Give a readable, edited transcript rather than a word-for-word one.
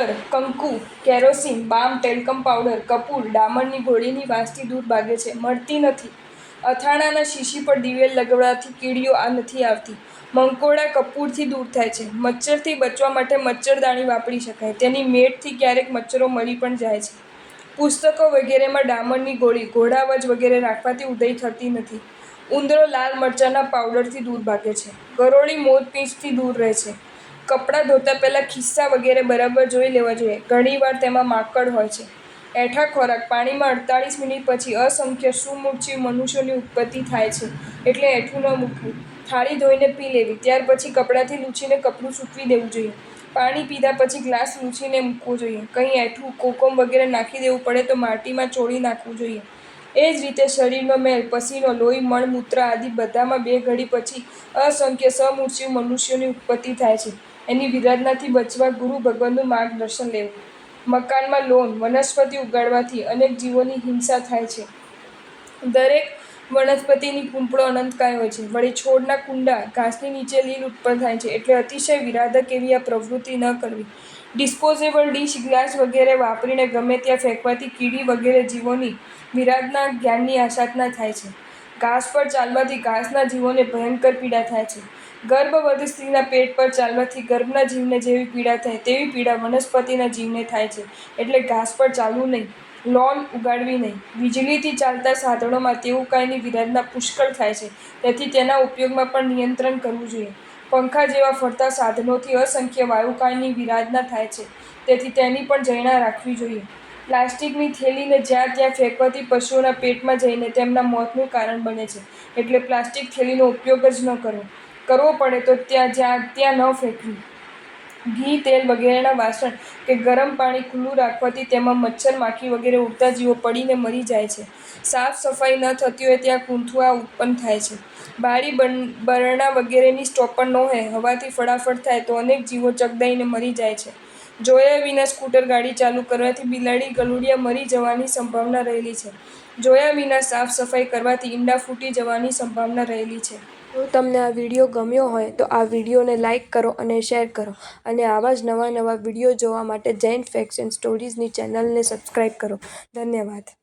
હળદર, કંકુ, કેરોસીન, બામ, talcum powder, કપૂર, ડામરની ગોળીની વાસથી દૂર ભાગે છે. મળતી નથી. અથાણાના શીશી પર દિવેલ લગાવવાથી કીડીઓ નથી આવતી. મંકોડા કપૂરથી દૂર થાય છે. મચ્છરથી બચવા માટે મચ્છરદાની વાપરી શકાય. તેની મેઠથી ક્યારેક મચ્છરો મરી પણ જાય છે. પુસ્તકો વગેરેમાં ડામરની ગોળી, ઘોડાવજ વગેરે રાખવાથી ઉધઈ થતી નથી. ઉંદરો લાલ મરચાંના પાવડરથી દૂર ભાગે છે. ગરોળી મોરપીંછથી દૂર રહે છે. કપડાં ધોતા પહેલાં ખિસ્સા વગેરે બરાબર જોઈ લેવા જોઈએ. ઘણીવાર તેમાં માંકડ હોય છે. એઠા ખોરાક પાણીમાં 48 મિનિટ પછી અસંખ્ય સુમૂર્છિત મનુષ્યોની ઉત્પત્તિ થાય છે. એટલે એઠું ન મૂકવું. થાળી ધોઈને પી લેવી. ત્યાર પછી કપડાંથી લૂછીને કપડું સૂકવી દેવું જોઈએ. પાણી પીધા પછી ગ્લાસ લૂછીને મૂકવો જોઈએ. કંઈ એઠું, કોકમ વગેરે નાખી દેવું પડે તો માટીમાં ચોળી નાખવું જોઈએ. એ જ રીતે શરીરનો મેલ, પસીનો, લોહી, મળ, મૂત્ર આદિ બધામાં 2 ઘડી પછી અસંખ્ય સમૂર્છિત મનુષ્યોની ઉત્પત્તિ થાય છે. એની વિરાધનાથી બચવા ગુરુ ભગવાનનું માર્ગદર્શન લેવું. મકાનમાં લોન, વનસ્પતિ ઉગાડવાથી અનેક જીવોની હિંસા થાય છે. દરેક વનસ્પતિની કૂંપળો અનંતકાય હોય છે. વળી છોડના કુંડા, ઘાસની નીચે લીલ ઉત્પન્ન થાય છે. એટલે અતિશય વિરાધક એવી આ પ્રવૃત્તિ ન કરવી. ડિસ્પોઝેબલ ડીશ, ગ્લાસ વગેરે વાપરીને ગમે ત્યાં ફેંકવાથી કીડી વગેરે જીવોની વિરાધના જ્ઞાનની આસાધના થાય છે. ઘાસ પર ચાલવાથી ઘાસના જીવોને ભયંકર પીડા થાય છે. ગર્ભવતી સ્ત્રીના પેટ પર ચાલવાથી ગર્ભના જીવને જેવી પીડા થાય તેવી પીડા વનસ્પતિના જીવને થાય છે. એટલે ઘાસ પર ચાલવું નહીં. લોન ઉગાડવી નહીં. વીજળીથી ચાલતા સાધનોમાં તેવુંકાયની વિરાધના પુષ્કળ થાય છે. તેથી તેના ઉપયોગમાં પણ નિયંત્રણ કરવું જોઈએ. પંખા જેવા ફરતા સાધનોથી અસંખ્ય વાયુકાયની વિરાધના થાય છે. તેથી તેની પણ જૈણા રાખવી જોઈએ. પ્લાસ્ટિકની થેલીને જ્યાં ત્યાં ફેંકવાથી પશુઓના પેટમાં જઈને તેમના મોતનું કારણ બને છે. એટલે પ્લાસ્ટિક થેલીનો ઉપયોગ જ ન કરવો. કરવો પડે તો ત્યાં ન ફેંકવી. ઘી, તેલ વગેરેના વાસણ કે ગરમ પાણી ખુલ્લું રાખવાથી તેમાં મચ્છર, માખી વગેરે ઉડતા જીવો પડીને મરી જાય છે. સાફ સફાઈ ન થતી હોય ત્યાં કૂંથવા ઉત્પન્ન થાય છે. બારી, બરણા વગેરેની સ્ટોપર ન હોય, હવાથી ફટાફટ થાય તો અનેક જીવો ચગદાઈને મરી જાય છે. જોયા વિના સ્કૂટર ગાડી ચાલુ કરવાથી બિલાડી, ગલુડિયા મરી જવાની સંભાવના રહેલી છે. જોયા વિના સાફ સફાઈ કરવાથી ઈંડા ફૂટી જવાની સંભાવના રહેલી છે. જો તમને આ વિડીયો ગમ્યો હોય તો આ વિડીયોને લાઇક કરો અને શેર કરો અને આવા જ નવા વિડીયો જોવા માટે જૈન ફેક્ટ્સ એન્ડ સ્ટોરીઝની ચેનલને સબસ્ક્રાઇબ કરો. ધન્યવાદ.